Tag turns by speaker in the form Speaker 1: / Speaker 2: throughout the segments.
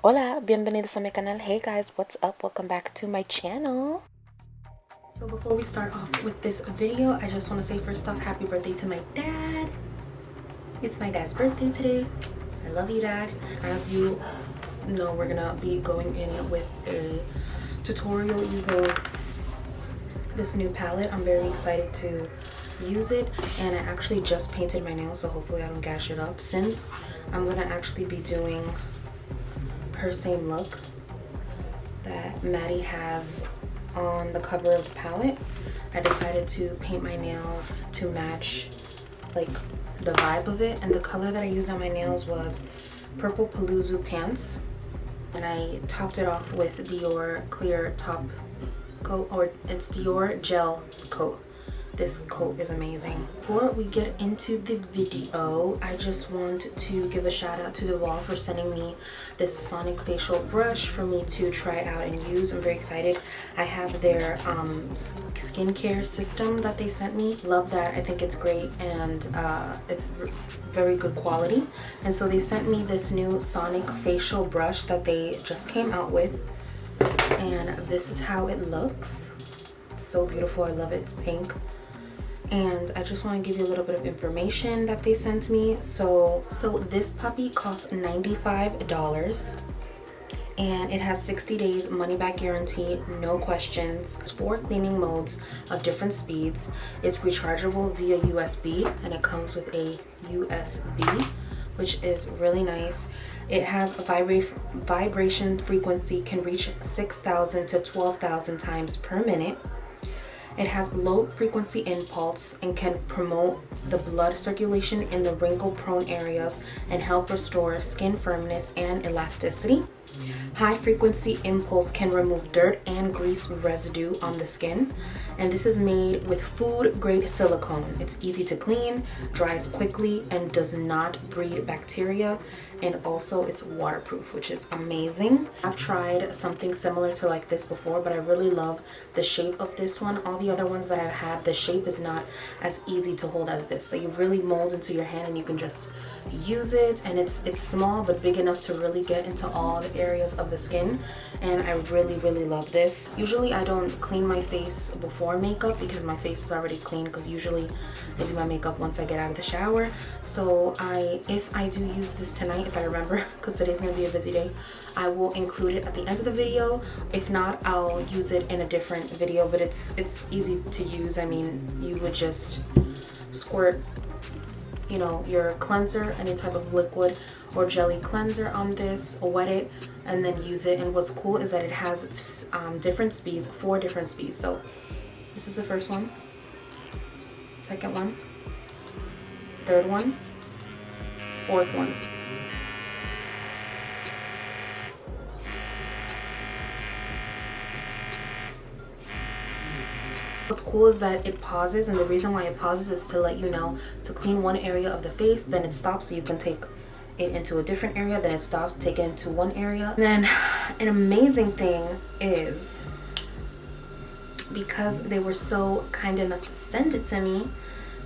Speaker 1: Hola, bienvenidos a mi canal. Hey guys, what's up? Welcome back to my channel. So before we start off with this video, I just want to say first off, happy birthday to my dad. It's my dad's birthday today. I love you, Dad. As you know, we're gonna be going in with a tutorial using this new palette. I'm very excited to use it, and I actually just painted my nails, so hopefully I don't gash it up. Since I'm gonna actually be doing her same look that Maddie has on the cover of the palette, I decided to paint my nails to match like the vibe of it. And the color that I used on my nails was Purple Palooza Pants, and I topped it off with Dior clear top coat, or it's Dior gel coat. This coat is amazing. Before we get into the video, I just want to give a shout out to the wall for sending me this Sonic facial brush for me to try out and use. I'm very excited. I have their skincare system that they sent me. Love that. I think it's great, and it's very good quality. And so they sent me this new Sonic facial brush that they just came out with, and this is how it looks. It's so beautiful. I love it. It's pink. And I just want to give you a little bit of information that they sent me. So this puppy costs $95, and it has 60 days money back guarantee, no questions. It's 4 cleaning modes of different speeds. It's rechargeable via USB, and it comes with a USB, which is really nice. It has a vibration frequency, can reach 6,000 to 12,000 times per minute. It has low frequency impulse and can promote the blood circulation in the wrinkle prone areas and help restore skin firmness and elasticity. High frequency impulse can remove dirt and grease residue on the skin. And this is made with food grade silicone. It's easy to clean, dries quickly, and does not breed bacteria. And also it's waterproof, which is amazing. I've tried something similar to like this before, but I really love the shape of this one. All the other ones that I've had, the shape is not as easy to hold as this. So it really molds into your hand and you can just use it. And it's small but big enough to really get into all the areas of the skin. And I really love this. Usually I don't clean my face before makeup because my face is already clean, because usually I do my makeup once I get out of the shower. So if I do use this tonight, if I remember, because today's gonna be a busy day, I will include it at the end of the video. If not, I'll use it in a different video, but it's easy to use. I mean, you would just squirt, you know, your cleanser, any type of liquid or jelly cleanser on this, wet it, and then use it. And what's cool is that it has different speeds, 4 different speeds. So this is the first one, second one, third one, fourth one. What's cool is that it pauses, and the reason why it pauses is to let you know to clean one area of the face, then it stops so you can take it into a different area, then it stops, take it into one area. And then an amazing thing is, because they were so kind enough to send it to me,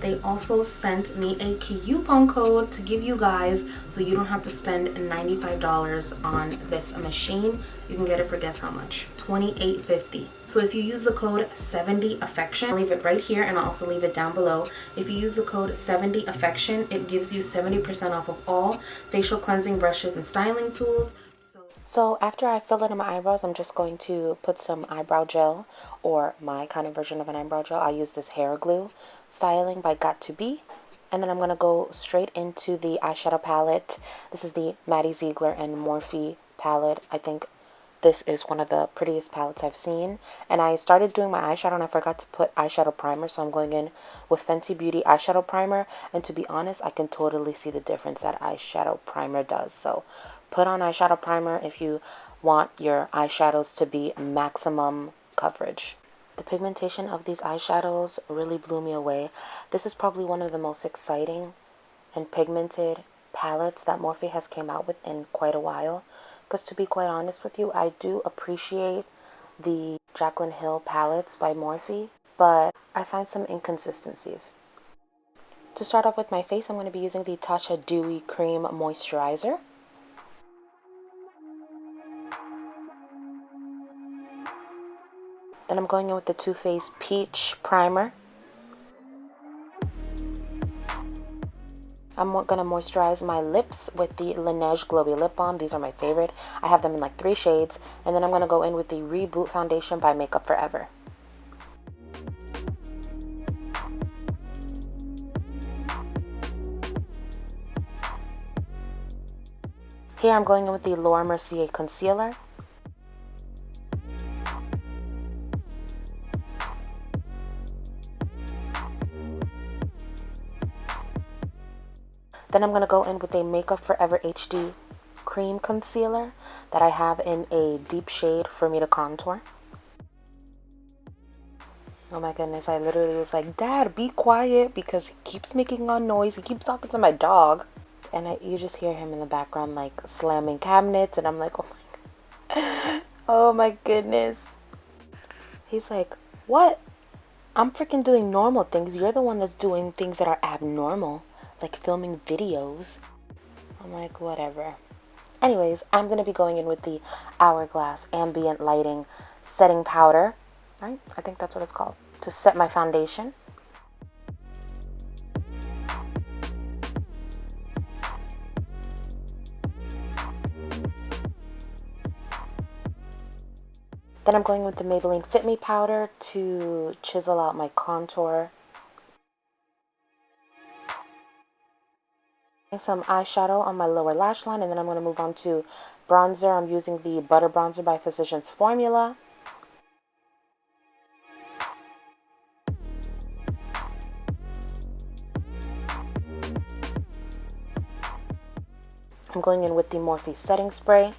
Speaker 1: they also sent me a coupon code to give you guys, so you don't have to spend $95 on this machine. You can get it for, guess how much? $28.50. So if you use the code 70affection, I'll leave it right here and I'll also leave it down below. If you use the code 70affection, it gives you 70% off of all facial cleansing brushes and styling tools. So after I fill in my eyebrows, I'm just going to put some eyebrow gel, or my kind of version of an eyebrow gel. I use this hair glue styling by Got2b. And then I'm going to go straight into the eyeshadow palette. This is the Maddie Ziegler and Morphe palette. I think this is one of the prettiest palettes I've seen. And I started doing my eyeshadow and I forgot to put eyeshadow primer. So I'm going in with Fenty Beauty eyeshadow primer. And to be honest, I can totally see the difference that eyeshadow primer does. So put on eyeshadow primer if you want your eyeshadows to be maximum coverage. The pigmentation of these eyeshadows really blew me away. This is probably one of the most exciting and pigmented palettes that Morphe has came out with in quite a while. Because to be quite honest with you, I do appreciate the Jaclyn Hill palettes by Morphe, but I find some inconsistencies. To start off with my face, I'm going to be using the Tatcha Dewy Cream Moisturizer. Then I'm going in with the Too Faced Peach Primer. I'm going to moisturize my lips with the Laneige Glowy Lip Balm. These are my favorite. I have them in like 3 shades. And then I'm going to go in with the Reboot Foundation by Makeup Forever. Here I'm going in with the Laura Mercier Concealer. Then I'm going to go in with a Makeup Forever HD Cream Concealer that I have in a deep shade for me to contour. Oh my goodness, I literally was like, Dad, be quiet, because he keeps making a noise. He keeps talking to my dog. And you just hear him in the background like slamming cabinets, and I'm like, oh my god. Oh my goodness. He's like, what? I'm freaking doing normal things. You're the one that's doing things that are abnormal, like filming videos. I'm like, whatever. Anyways, I'm going to be going in with the Hourglass Ambient Lighting Setting Powder, right? I think that's what it's called, to set my foundation. Then I'm going with the Maybelline Fit Me powder to chisel out my contour. Some eyeshadow on my lower lash line, and then I'm going to move on to bronzer. I'm using the Butter Bronzer by Physicians Formula. I'm going in with the Morphe Setting Spray.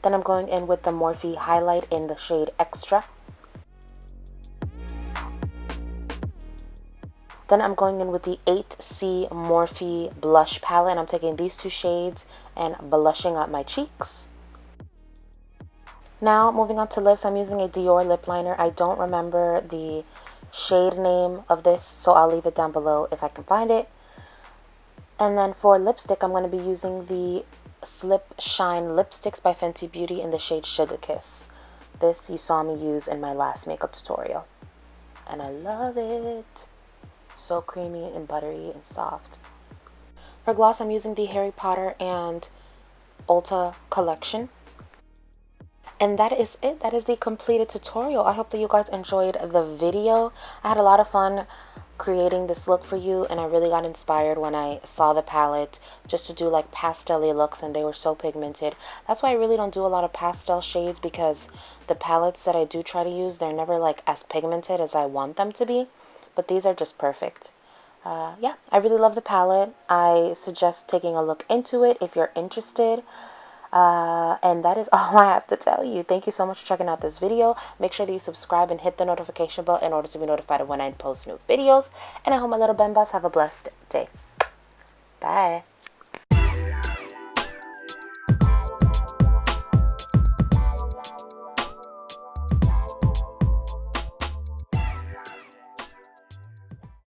Speaker 1: Then I'm going in with the Morphe Highlight in the shade Extra. Then I'm going in with the 8C Morphe Blush Palette, and I'm taking these 2 shades and blushing up my cheeks. Now, moving on to lips, I'm using a Dior lip liner. I don't remember the shade name of this, so I'll leave it down below if I can find it. And then for lipstick, I'm going to be using the Slip Shine Lipsticks by Fenty Beauty in the shade Sugar Kiss. This you saw me use in my last makeup tutorial, and I love it. So creamy and buttery and soft. For gloss, I'm using the Harry Potter and Ulta collection. And that is it. That is the completed tutorial. I hope that you guys enjoyed the video. I had a lot of fun creating this look for you, and I really got inspired when I saw the palette just to do like pastel-y looks, and they were so pigmented. That's why I really don't do a lot of pastel shades, because the palettes that I do try to use, they're never like as pigmented as I want them to be, but these are just perfect. Yeah, I really love the palette. I suggest taking a look into it if you're interested. And that is all I have to tell you. Thank you so much for checking out this video. Make sure that you subscribe and hit the notification bell in order to be notified of when I post new videos. And I hope my little Bembas have a blessed day. Bye.